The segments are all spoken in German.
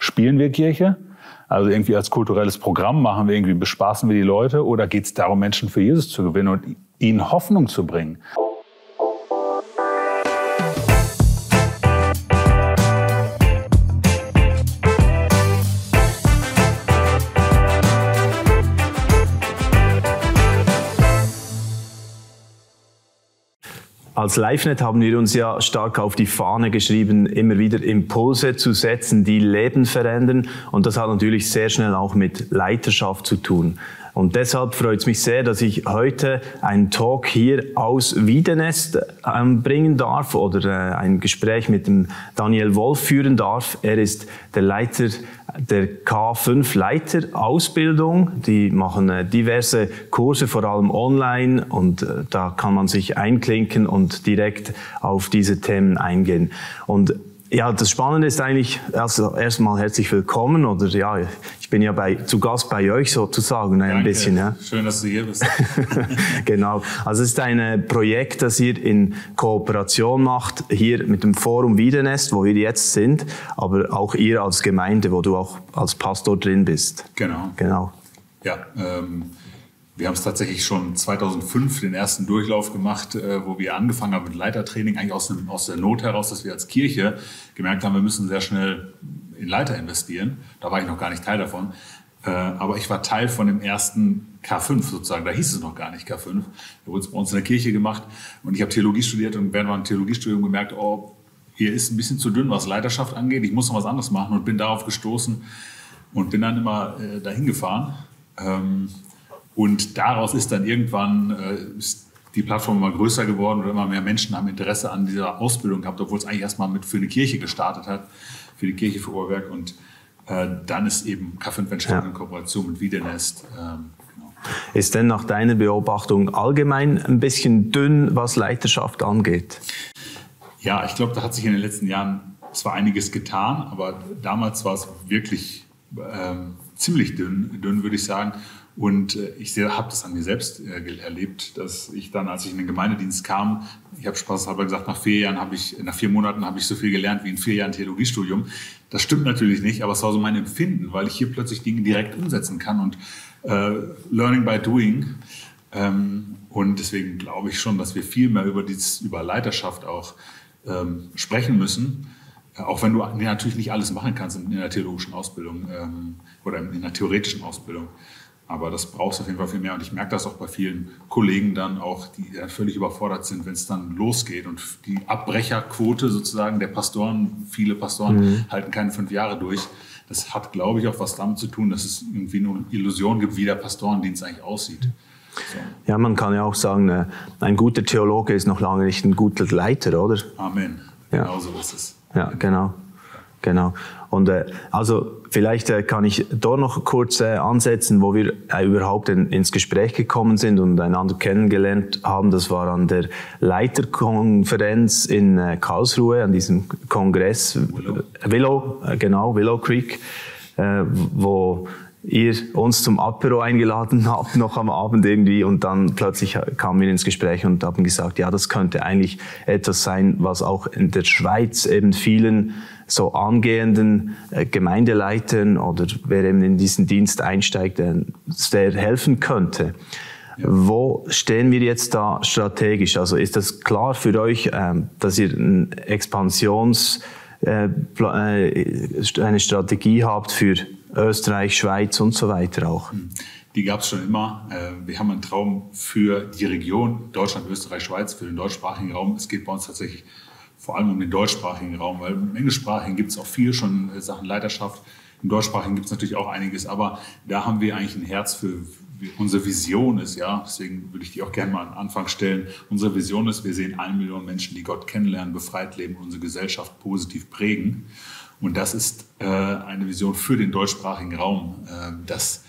spielen wir Kirche? Also irgendwie als kulturelles Programm bespaßen wir die Leute? Oder geht es darum, Menschen für Jesus zu gewinnen und ihnen Hoffnung zu bringen? Als LiveNet haben wir uns ja stark auf die Fahne geschrieben, immer wieder Impulse zu setzen, die Leben verändern. Und das hat natürlich sehr schnell auch mit Leiterschaft zu tun. Und deshalb freut es mich sehr, dass ich heute einen Talk hier aus Wiedenest bringen darf oder ein Gespräch mit dem Daniel Wolf führen darf. Er ist der Leiter der K5 Leiterausbildung. Die machen diverse Kurse, vor allem online, und da kann man sich einklinken und direkt auf diese Themen eingehen. Und ja, das Spannende ist eigentlich, also erstmal herzlich willkommen, oder ja, ich bin ja zu Gast bei euch sozusagen ein Danke. Bisschen. Ja. Schön, dass du hier bist. Genau, also es ist ein Projekt, das ihr in Kooperation macht, hier mit dem Forum Wiedenest, wo wir jetzt sind, aber auch ihr als Gemeinde, wo du auch als Pastor drin bist. Genau. Ja, wir haben es tatsächlich schon 2005 den ersten Durchlauf gemacht, wo wir angefangen haben mit Leitertraining, eigentlich aus der Not heraus, dass wir als Kirche gemerkt haben, wir müssen sehr schnell in Leiter investieren. Da war ich noch gar nicht Teil davon. Aber ich war Teil von dem ersten K5 sozusagen. Da hieß es noch gar nicht K5. Da wurde es bei uns in der Kirche gemacht. Und ich habe Theologie studiert und während meinem Theologiestudium gemerkt, oh, hier ist ein bisschen zu dünn, was Leiterschaft angeht. Ich muss noch was anderes machen und bin darauf gestoßen und bin dann immer dahin gefahren. Und daraus ist dann irgendwann ist die Plattform immer größer geworden und immer mehr Menschen haben Interesse an dieser Ausbildung gehabt, obwohl es eigentlich erstmal für eine Kirche gestartet hat, für die Kirche für Oberberg. Und dann ist eben K5 entstanden in Kooperation mit Wiedenest. Genau. Ist denn nach deiner Beobachtung allgemein ein bisschen dünn, was Leiterschaft angeht? Ja, ich glaube, da hat sich in den letzten Jahren zwar einiges getan, aber damals war es wirklich ziemlich dünn, würde ich sagen. Und ich habe das an mir selbst erlebt, dass ich dann, als ich in den Gemeindedienst kam, ich habe spaßhalber gesagt, nach 4 Monaten habe ich so viel gelernt wie in 4 Jahren Theologiestudium. Das stimmt natürlich nicht, aber es war so mein Empfinden, weil ich hier plötzlich Dinge direkt umsetzen kann und learning by doing. Und deswegen glaube ich schon, dass wir viel mehr über Leiterschaft auch sprechen müssen. Auch wenn du natürlich nicht alles machen kannst in der theologischen Ausbildung oder in der theoretischen Ausbildung. Aber das brauchst du auf jeden Fall viel mehr. Und ich merke das auch bei vielen Kollegen dann auch, die völlig überfordert sind, wenn es dann losgeht. Und die Abbrecherquote sozusagen der Pastoren, viele Pastoren halten keine 5 Jahre durch. Das hat, glaube ich, auch was damit zu tun, dass es irgendwie nur eine Illusion gibt, wie der Pastorendienst eigentlich aussieht. So. Ja, man kann ja auch sagen, ein guter Theologe ist noch lange nicht ein guter Leiter, oder? Amen. Ja. Genau so ist es. Ja, genau. Und also vielleicht kann ich dort noch kurz ansetzen, wo wir überhaupt ins Gespräch gekommen sind und einander kennengelernt haben. Das war an der Leiterkonferenz in Karlsruhe, an diesem Kongress Willow Creek, wo ihr uns zum Apero eingeladen habt, noch am Abend irgendwie, und dann plötzlich kamen wir ins Gespräch und haben gesagt, ja, das könnte eigentlich etwas sein, was auch in der Schweiz eben vielen so angehenden Gemeindeleitern oder wer eben in diesen Dienst einsteigt, der helfen könnte. Ja. Wo stehen wir jetzt da strategisch? Also ist das klar für euch, dass ihr eine Strategie habt für Österreich, Schweiz und so weiter auch? Die gab es schon immer. Wir haben einen Traum für die Region Deutschland, Österreich, Schweiz, für den deutschsprachigen Raum. Es geht bei uns tatsächlich vor allem um den deutschsprachigen Raum, weil im Englischsprachigen gibt es auch viel schon Sachen Leiterschaft. Im deutschsprachigen gibt es natürlich auch einiges, aber da haben wir eigentlich ein Herz für, wie unsere Vision ist, ja. Deswegen würde ich die auch gerne mal an den Anfang stellen. Unsere Vision ist, wir sehen 1 Million Menschen, die Gott kennenlernen, befreit leben und unsere Gesellschaft positiv prägen. Und das ist eine Vision für den deutschsprachigen Raum, dass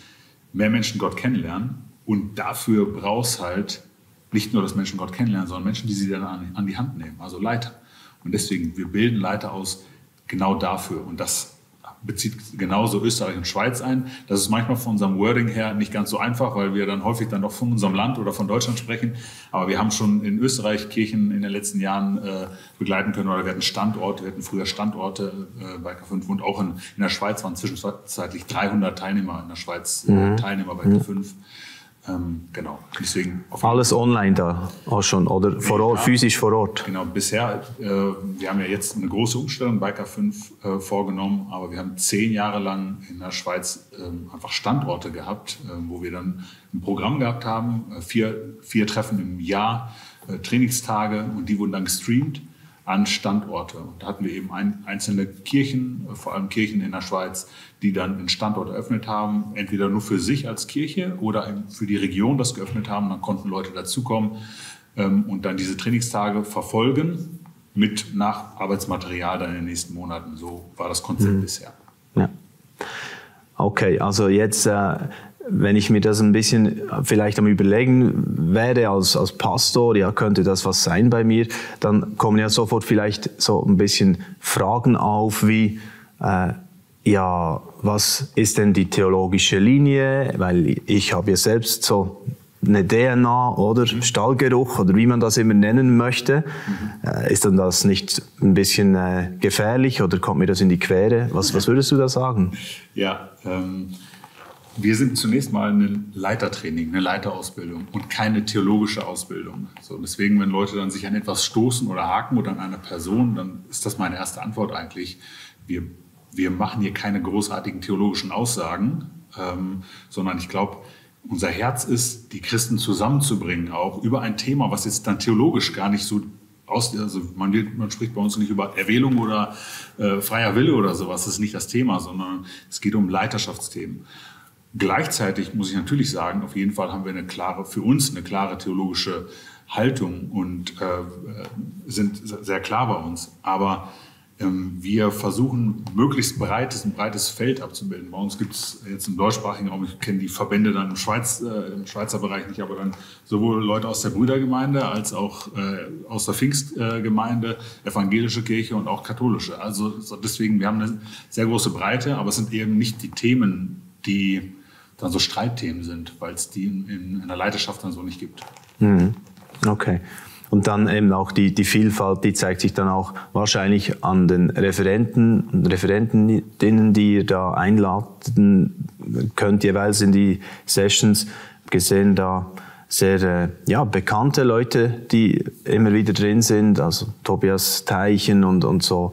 mehr Menschen Gott kennenlernen. Und dafür brauchst halt nicht nur, dass Menschen Gott kennenlernen, sondern Menschen, die sie dann an die Hand nehmen, also Leiter. Und deswegen, wir bilden Leiter aus genau dafür. Und das bezieht genauso Österreich und Schweiz ein. Das ist manchmal von unserem Wording her nicht ganz so einfach, weil wir dann häufig dann doch von unserem Land oder von Deutschland sprechen. Aber wir haben schon in Österreich Kirchen in den letzten Jahren begleiten können, oder wir hatten früher Standorte bei K5, und auch in der Schweiz waren zwischenzeitlich 300 Teilnehmer in der Schweiz, Teilnehmer bei K5. Genau. Deswegen alles online da auch schon oder vor Ort, physisch vor Ort? Genau, bisher, wir haben ja jetzt eine große Umstellung bei K5 vorgenommen, aber wir haben 10 Jahre lang in der Schweiz einfach Standorte gehabt, wo wir dann ein Programm gehabt haben, 4 Treffen im Jahr, Trainingstage, und die wurden dann gestreamt an Standorte. Und da hatten wir eben einzelne Kirchen, vor allem Kirchen in der Schweiz, die dann einen Standort eröffnet haben, entweder nur für sich als Kirche oder für die Region das geöffnet haben. Dann konnten Leute dazukommen und dann diese Trainingstage verfolgen mit Nacharbeitsmaterial dann in den nächsten Monaten. So war das Konzept bisher. Ja. Okay, also jetzt, wenn ich mir das ein bisschen vielleicht am Überlegen wäre als Pastor, ja, könnte das was sein bei mir, dann kommen ja sofort vielleicht so ein bisschen Fragen auf wie, ja, was ist denn die theologische Linie? Weil ich habe ja selbst so eine DNA oder Stallgeruch oder wie man das immer nennen möchte. Ist dann das nicht ein bisschen gefährlich oder kommt mir das in die Quere? Was würdest du da sagen? Ja, wir sind zunächst mal ein Leitertraining, eine Leiterausbildung und keine theologische Ausbildung. So, deswegen, wenn Leute dann sich an etwas stoßen oder haken oder an einer Person, dann ist das meine erste Antwort eigentlich. Wir machen hier keine großartigen theologischen Aussagen, sondern ich glaube, unser Herz ist, die Christen zusammenzubringen, auch über ein Thema, was jetzt dann theologisch gar nicht so also man spricht bei uns nicht über Erwählung oder freier Wille oder sowas, das ist nicht das Thema, sondern es geht um Leiterschaftsthemen. Gleichzeitig muss ich natürlich sagen, auf jeden Fall haben wir für uns eine klare theologische Haltung und sind sehr klar bei uns. Aber wir versuchen, möglichst ein breites Feld abzubilden. Bei uns gibt es jetzt im deutschsprachigen Raum, ich kenne die Verbände dann im Schweizer Bereich nicht, aber dann sowohl Leute aus der Brüdergemeinde als auch aus der Pfingstgemeinde, evangelische Kirche und auch katholische. Also deswegen, wir haben eine sehr große Breite, aber es sind eben nicht die Themen, die dann so Streitthemen sind, weil es die in der Leiterschaft dann so nicht gibt. Okay. Und dann eben auch die Vielfalt, die zeigt sich dann auch wahrscheinlich an den Referenten und Referentinnen, die ihr da einladen könnt, jeweils in die Sessions. Gesehen da sehr bekannte Leute, die immer wieder drin sind, also Tobias Teichen und so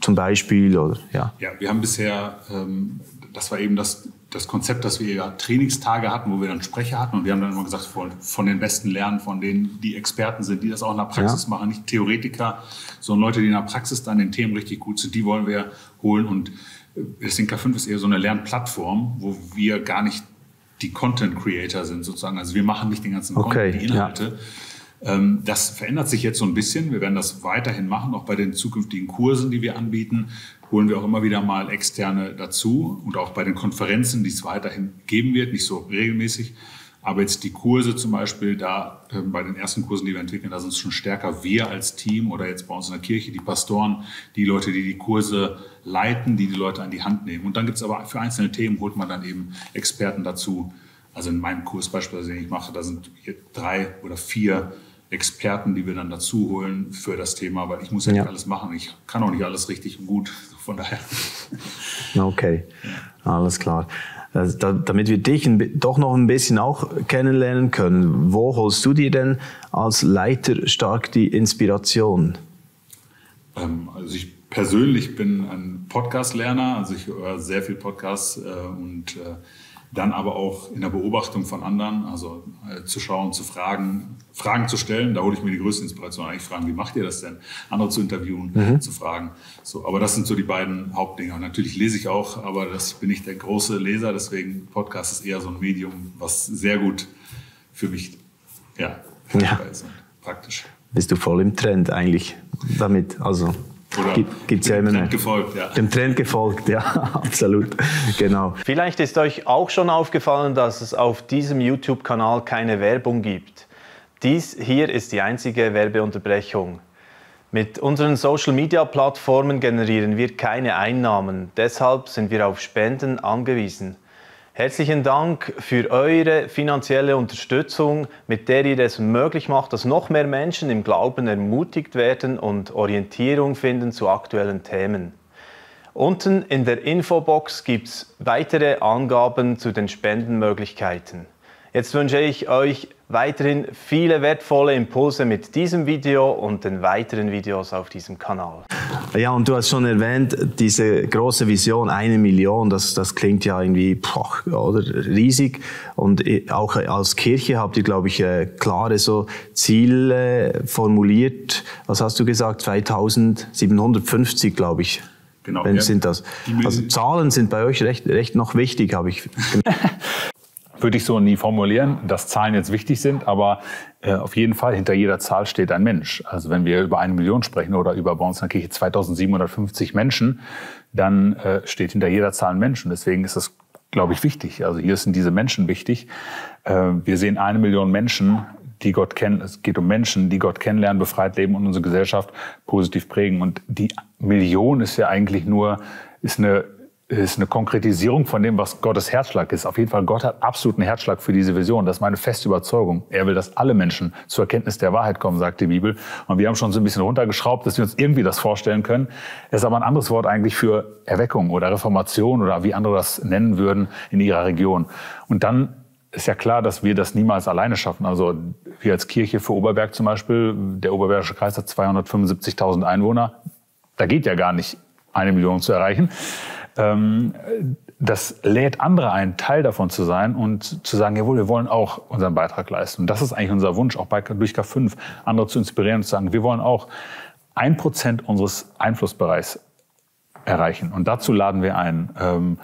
zum Beispiel. Oder, ja, wir haben bisher, das war eben das Konzept, dass wir ja Trainingstage hatten, wo wir dann Sprecher hatten, und wir haben dann immer gesagt, von den Besten lernen, von denen, die Experten sind, die das auch in der Praxis machen, nicht Theoretiker, sondern Leute, die in der Praxis dann den Themen richtig gut sind, die wollen wir holen. Und deswegen K5 ist eher so eine Lernplattform, wo wir gar nicht die Content Creator sind sozusagen. Also wir machen nicht den ganzen Content, die Inhalte. Ja. Das verändert sich jetzt so ein bisschen. Wir werden das weiterhin machen, auch bei den zukünftigen Kursen, die wir anbieten. Holen wir auch immer wieder mal Externe dazu und auch bei den Konferenzen, die es weiterhin geben wird, nicht so regelmäßig. Aber jetzt die Kurse zum Beispiel, da bei den ersten Kursen, die wir entwickeln, da sind es schon stärker wir als Team oder jetzt bei uns in der Kirche, die Pastoren, die Leute, die die Kurse leiten, die Leute an die Hand nehmen. Und dann gibt es aber für einzelne Themen, holt man dann eben Experten dazu. Also in meinem Kurs beispielsweise, den ich mache, da sind 3 oder 4 Experten, die wir dann dazu holen für das Thema, weil ich muss ja nicht alles machen. Ich kann auch nicht alles richtig und gut, von daher. Okay, alles klar. Damit wir dich doch noch ein bisschen auch kennenlernen können, wo holst du dir denn als Leiter stark die Inspiration? Also ich persönlich bin ein Podcast-Lerner, also ich höre sehr viel Podcasts und dann aber auch in der Beobachtung von anderen, also zu schauen, zu Fragen zu stellen. Da hole ich mir die größte Inspiration. Eigentlich fragen, wie macht ihr das denn? Andere zu interviewen, zu fragen. So, aber das sind so die beiden Hauptdinge. Und natürlich lese ich auch, aber das bin ich der große Leser. Deswegen Podcast ist eher so ein Medium, was sehr gut für mich ist und praktisch. Bist du voll im Trend eigentlich damit? Also gibt's ja immer dem Trend gefolgt, ja. Dem Trend gefolgt, ja, absolut, genau. Vielleicht ist euch auch schon aufgefallen, dass es auf diesem YouTube-Kanal keine Werbung gibt. Dies hier ist die einzige Werbeunterbrechung. Mit unseren Social-Media-Plattformen generieren wir keine Einnahmen, deshalb sind wir auf Spenden angewiesen. Herzlichen Dank für eure finanzielle Unterstützung, mit der ihr es möglich macht, dass noch mehr Menschen im Glauben ermutigt werden und Orientierung finden zu aktuellen Themen. Unten in der Infobox gibt es weitere Angaben zu den Spendenmöglichkeiten. Jetzt wünsche ich euch weiterhin viele wertvolle Impulse mit diesem Video und den weiteren Videos auf diesem Kanal. Ja, und du hast schon erwähnt, diese große Vision, 1 Million, das klingt ja irgendwie oder riesig. Und auch als Kirche habt ihr, glaube ich, klare so Ziele formuliert. Was hast du gesagt? 2750, glaube ich. Genau. Sind das. Also Zahlen sind bei euch recht noch wichtig, habe ich Würde ich so nie formulieren, dass Zahlen jetzt wichtig sind, aber auf jeden Fall hinter jeder Zahl steht ein Mensch. Also wenn wir über 1 Million sprechen oder über bei uns in der Kirche 2750 Menschen, dann steht hinter jeder Zahl ein Mensch. Und deswegen ist das, glaube ich, wichtig. Also hier sind diese Menschen wichtig. Wir sehen 1 Million Menschen, die Gott kennen. Es geht um Menschen, die Gott kennenlernen, befreit leben und unsere Gesellschaft positiv prägen. Und die Million ist ja eigentlich nur, ist eine Konkretisierung von dem, was Gottes Herzschlag ist. Auf jeden Fall, Gott hat absoluten Herzschlag für diese Vision. Das ist meine feste Überzeugung. Er will, dass alle Menschen zur Erkenntnis der Wahrheit kommen, sagt die Bibel. Und wir haben schon so ein bisschen runtergeschraubt, dass wir uns irgendwie das vorstellen können. Das ist aber ein anderes Wort eigentlich für Erweckung oder Reformation oder wie andere das nennen würden in ihrer Region. Und dann ist ja klar, dass wir das niemals alleine schaffen. Also wir als Kirche für Oberberg zum Beispiel, der Oberbergische Kreis hat 275.000 Einwohner. Da geht ja gar nicht 1 Million zu erreichen. Das lädt andere ein, Teil davon zu sein und zu sagen, jawohl, wir wollen auch unseren Beitrag leisten. Und das ist eigentlich unser Wunsch, auch durch K5, andere zu inspirieren und zu sagen, wir wollen auch 1% unseres Einflussbereichs erreichen. Und dazu laden wir ein.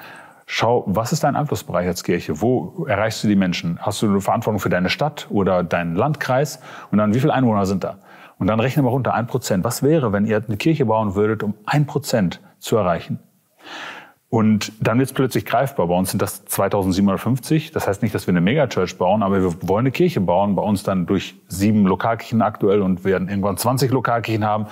Schau, was ist dein Einflussbereich als Kirche? Wo erreichst du die Menschen? Hast du eine Verantwortung für deine Stadt oder deinen Landkreis? Und dann, wie viele Einwohner sind da? Und dann rechnen wir runter 1%. Was wäre, wenn ihr eine Kirche bauen würdet, um 1% zu erreichen? Und dann wird es plötzlich greifbar. Bei uns sind das 2750. Das heißt nicht, dass wir eine Megachurch bauen, aber wir wollen eine Kirche bauen. Bei uns dann durch 7 Lokalkirchen aktuell und werden irgendwann 20 Lokalkirchen haben,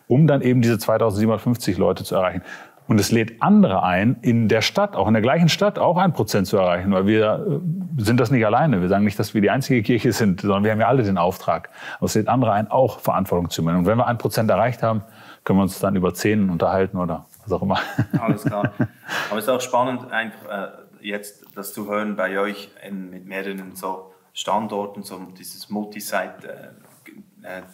um dann eben diese 2750 Leute zu erreichen. Und es lädt andere ein, in der Stadt, auch in der gleichen Stadt, auch 1% zu erreichen. Weil wir sind das nicht alleine. Wir sagen nicht, dass wir die einzige Kirche sind, sondern wir haben ja alle den Auftrag. Aber es lädt andere ein, auch Verantwortung zu übernehmen. Und wenn wir 1% erreicht haben, können wir uns dann über 10 unterhalten oder was auch immer. Alles klar. Aber es ist auch spannend, einfach jetzt das zu hören bei euch mit mehreren so Standorten, so dieses Multisite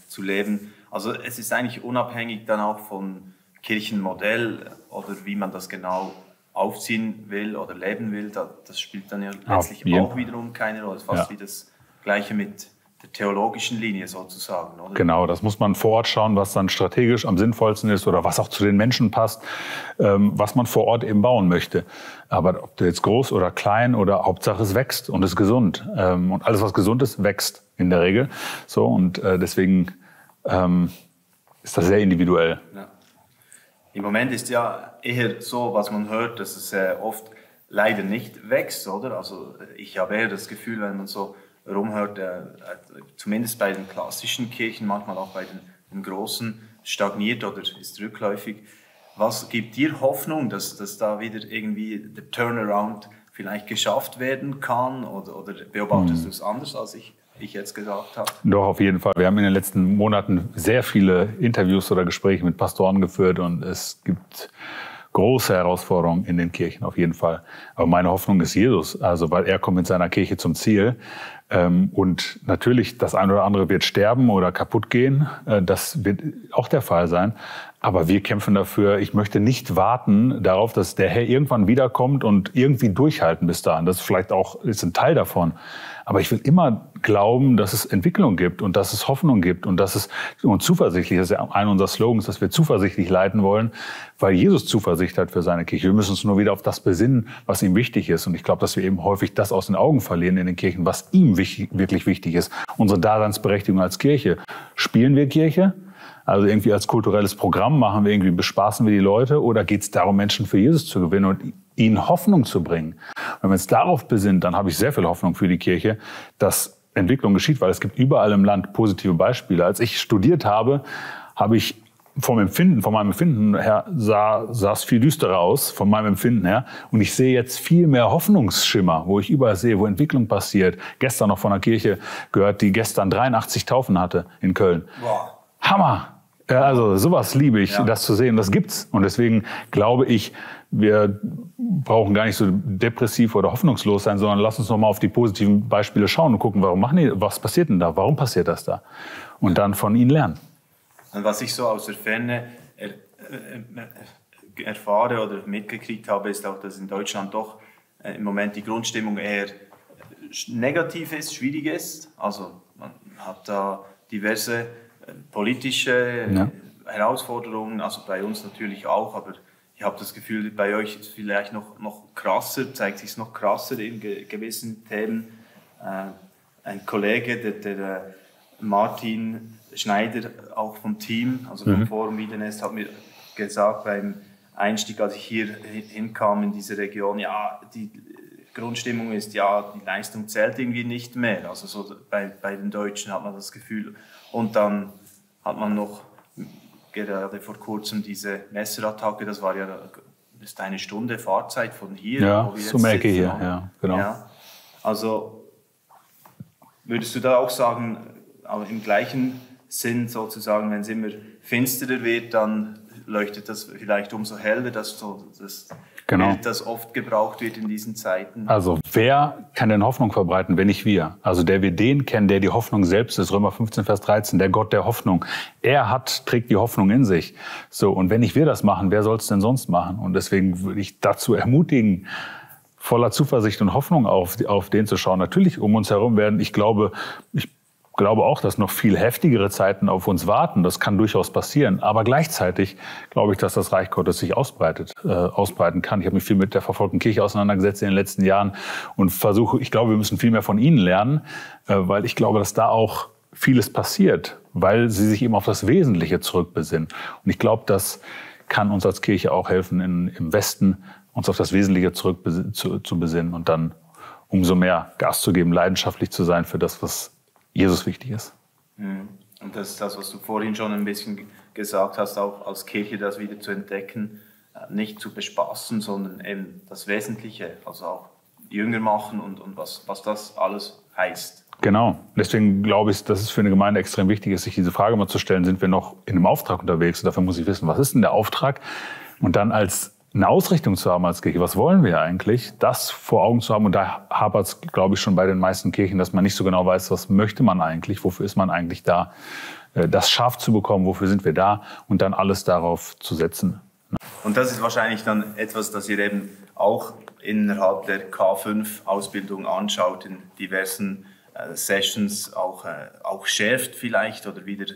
zu leben. Also es ist eigentlich unabhängig dann auch von Kirchenmodell oder wie man das genau aufziehen will oder leben will. Das spielt dann ja letztlich auch wiederum keine Rolle. Es ist fast wie das Gleiche mit der theologischen Linie sozusagen, oder? Genau, das muss man vor Ort schauen, was dann strategisch am sinnvollsten ist oder was auch zu den Menschen passt, was man vor Ort eben bauen möchte. Aber ob du jetzt groß oder klein oder Hauptsache es wächst und ist gesund. Und alles, was gesund ist, wächst in der Regel. So, und deswegen ist das sehr individuell. Ja. Im Moment ist ja eher so, was man hört, dass es oft leider nicht wächst, oder? Also ich habe eher das Gefühl, wenn man so rumhört, zumindest bei den klassischen Kirchen, manchmal auch bei den großen, stagniert oder ist rückläufig. Was gibt dir Hoffnung, dass da wieder irgendwie der Turnaround vielleicht geschafft werden kann? Oder beobachtest du es anders, als ich jetzt gesagt habe? Doch, auf jeden Fall. Wir haben in den letzten Monaten sehr viele Interviews oder Gespräche mit Pastoren geführt und es gibt große Herausforderungen in den Kirchen, auf jeden Fall. Aber meine Hoffnung ist Jesus, also weil er kommt mit seiner Kirche zum Ziel. Und natürlich, das eine oder andere wird sterben oder kaputt gehen. Das wird auch der Fall sein. Aber wir kämpfen dafür. Ich möchte nicht warten darauf, dass der Herr irgendwann wiederkommt und irgendwie durchhalten bis dahin. Das ist vielleicht auch ist ein Teil davon. Aber ich will immer glauben, dass es Entwicklung gibt und dass es Hoffnung gibt und dass es und zuversichtlich, das ist ja einer unserer Slogans, dass wir zuversichtlich leiten wollen, weil Jesus Zuversicht hat für seine Kirche. Wir müssen uns nur wieder auf das besinnen, was ihm wichtig ist. Und ich glaube, dass wir eben häufig das aus den Augen verlieren in den Kirchen, was ihm wirklich wichtig ist. Unsere Daseinsberechtigung als Kirche. Spielen wir Kirche? Also irgendwie als kulturelles Programm machen wir irgendwie, bespaßen wir die Leute oder geht es darum, Menschen für Jesus zu gewinnen und ihnen Hoffnung zu bringen? Und wenn wir uns darauf besinnt, dann habe ich sehr viel Hoffnung für die Kirche, dass Entwicklung geschieht, weil es gibt überall im Land positive Beispiele. Als ich studiert habe, habe ich von meinem Empfinden her sah es viel düsterer aus, von meinem Empfinden her. Und ich sehe jetzt viel mehr Hoffnungsschimmer, wo ich überall sehe, wo Entwicklung passiert. Gestern noch von einer Kirche gehört, die gestern 83 Taufen hatte in Köln. Wow. Hammer! Also sowas liebe ich, das zu sehen. Das gibt's. Und deswegen glaube ich, wir brauchen gar nicht so depressiv oder hoffnungslos sein, sondern lass uns noch mal auf die positiven Beispiele schauen und gucken, was passiert denn da? Warum passiert das da? Und dann von ihnen lernen. Und was ich so aus der Ferne erfahre oder mitgekriegt habe, ist auch, dass in Deutschland doch im Moment die Grundstimmung eher negativ ist, schwierig ist. Also man hat da diverse politische Herausforderungen, also bei uns natürlich auch, aber ich habe das Gefühl, bei euch ist es vielleicht noch krasser, zeigt sich es noch krasser in gewissen Themen. Ein Kollege, der Martin Schneider, auch vom Team, also vom Forum Wiedenest, hat mir gesagt beim Einstieg, als ich hier hinkam in diese Region, ja, die Grundstimmung ist, ja, die Leistung zählt irgendwie nicht mehr. Also so bei den Deutschen hat man das Gefühl. Und dann hat man noch gerade vor kurzem diese Messerattacke, das ist eine Stunde Fahrzeit von hier. Ja, wo wir so merke ich hier, ja, genau. Ja, also würdest du da auch sagen, aber im gleichen Sinn sozusagen, wenn es immer finsterer wird, dann leuchtet das vielleicht umso heller, dass so das Bild, das oft gebraucht wird in diesen Zeiten. Also wer kann denn Hoffnung verbreiten, wenn nicht wir? Also der wir den kennen, der die Hoffnung selbst ist, Römer 15, Vers 13, der Gott der Hoffnung. Trägt die Hoffnung in sich. So, und wenn nicht wir das machen, wer soll es denn sonst machen? Und deswegen würde ich dazu ermutigen, voller Zuversicht und Hoffnung auf den zu schauen. Natürlich um uns herum ich glaube auch, dass noch viel heftigere Zeiten auf uns warten. Das kann durchaus passieren. Aber gleichzeitig glaube ich, dass das Reich Gottes sich ausbreiten kann. Ich habe mich viel mit der verfolgten Kirche auseinandergesetzt in den letzten Jahren und ich glaube, wir müssen viel mehr von ihnen lernen, weil ich glaube, dass da auch vieles passiert, weil sie sich eben auf das Wesentliche zurückbesinnen. Und ich glaube, das kann uns als Kirche auch helfen, im Westen uns auf das Wesentliche zu besinnen und dann umso mehr Gas zu geben, leidenschaftlich zu sein für das, was Jesus wichtig ist. Und das ist das, was du vorhin schon ein bisschen gesagt hast, auch als Kirche das wieder zu entdecken, nicht zu bespaßen, sondern eben das Wesentliche, also auch jünger machen und was das alles heißt. Genau. Deswegen glaube ich, dass es für eine Gemeinde extrem wichtig ist, sich diese Frage mal zu stellen, sind wir noch in einem Auftrag unterwegs? Und dafür muss ich wissen, was ist denn der Auftrag? Und dann eine Ausrichtung zu haben als Kirche. Was wollen wir eigentlich? Das vor Augen zu haben. Und da hapert es, glaube ich, schon bei den meisten Kirchen, dass man nicht so genau weiß, was möchte man eigentlich? Wofür ist man eigentlich da? Das scharf zu bekommen, wofür sind wir da? Und dann alles darauf zu setzen. Und das ist wahrscheinlich dann etwas, das ihr eben auch innerhalb der K5-Ausbildung anschaut, in diversen Sessions auch schärft vielleicht oder wieder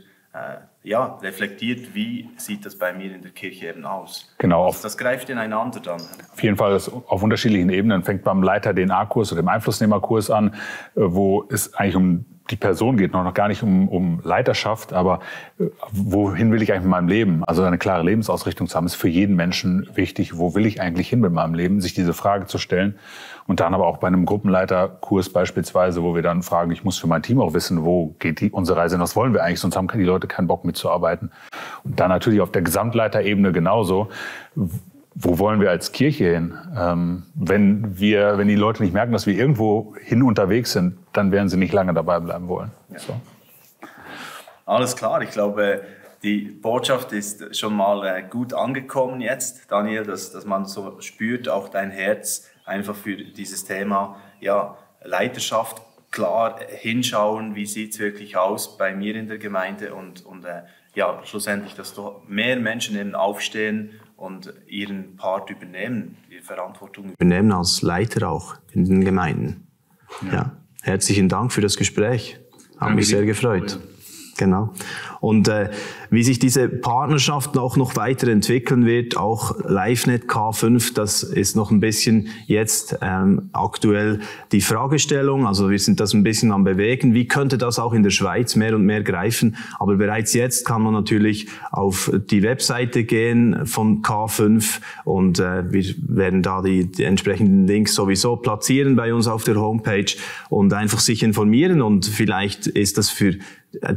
reflektiert, wie sieht das bei mir in der Kirche eben aus. Genau. Also das greift ineinander dann. Auf jeden Fall auf unterschiedlichen Ebenen. Fängt beim Leiter-DNA-Kurs oder dem Einflussnehmerkurs an, wo es eigentlich um die Person geht, noch gar nicht um Leiterschaft, aber wohin will ich eigentlich mit meinem Leben? Also eine klare Lebensausrichtung zu haben, ist für jeden Menschen wichtig. Wo will ich eigentlich hin mit meinem Leben? Sich diese Frage zu stellen. Und dann aber auch bei einem Gruppenleiterkurs beispielsweise, wo wir dann fragen, ich muss für mein Team auch wissen, wo geht unsere Reise hin, was wollen wir eigentlich? Sonst haben die Leute keinen Bock mitzuarbeiten. Und dann natürlich auf der Gesamtleiterebene genauso. Wo wollen wir als Kirche hin? Wenn die Leute nicht merken, dass wir irgendwo hin unterwegs sind, dann werden sie nicht lange dabei bleiben wollen. Ja. So. Alles klar, ich glaube, die Botschaft ist schon mal gut angekommen jetzt, Daniel, dass man so spürt, auch dein Herz einfach für dieses Thema Leiterschaft, klar hinschauen, wie sieht es wirklich aus bei mir in der Gemeinde und schlussendlich, dass mehr Menschen eben aufstehen und ihren Part übernehmen, die Verantwortung übernehmen als Leiter auch in den Gemeinden. Ja. Herzlichen Dank für das Gespräch. Hat mich sehr gefreut. Genau. Und wie sich diese Partnerschaft auch noch weiterentwickeln wird, auch LiveNet K5, das ist noch ein bisschen jetzt aktuell die Fragestellung. Also wir sind das ein bisschen am Bewegen. Wie könnte das auch in der Schweiz mehr und mehr greifen? Aber bereits jetzt kann man natürlich auf die Webseite gehen von K5 und wir werden da die entsprechenden Links sowieso platzieren bei uns auf der Homepage und einfach sich informieren. Und vielleicht ist das für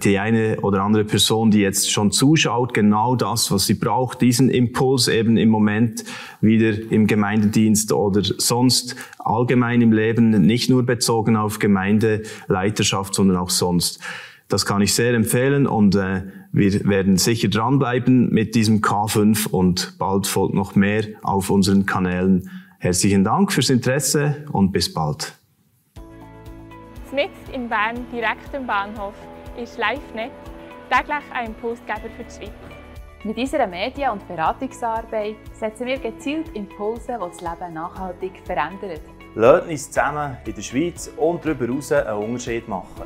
die eine oder andere Person, die jetzt schon zuschaut, genau das, was sie braucht, diesen Impuls eben im Moment wieder im Gemeindedienst oder sonst allgemein im Leben, nicht nur bezogen auf Gemeindeleiterschaft, sondern auch sonst. Das kann ich sehr empfehlen und wir werden sicher dranbleiben mit diesem K5 und bald folgt noch mehr auf unseren Kanälen. Herzlichen Dank fürs Interesse und bis bald. Mitten in Bern, direkt am Bahnhof, ist LiveNet täglich ein Impulsgeber für die Schweiz. Mit unserer Medien- und Beratungsarbeit setzen wir gezielt Impulse, die das Leben nachhaltig verändern. Lasst uns zusammen in der Schweiz und darüber hinaus einen Unterschied machen.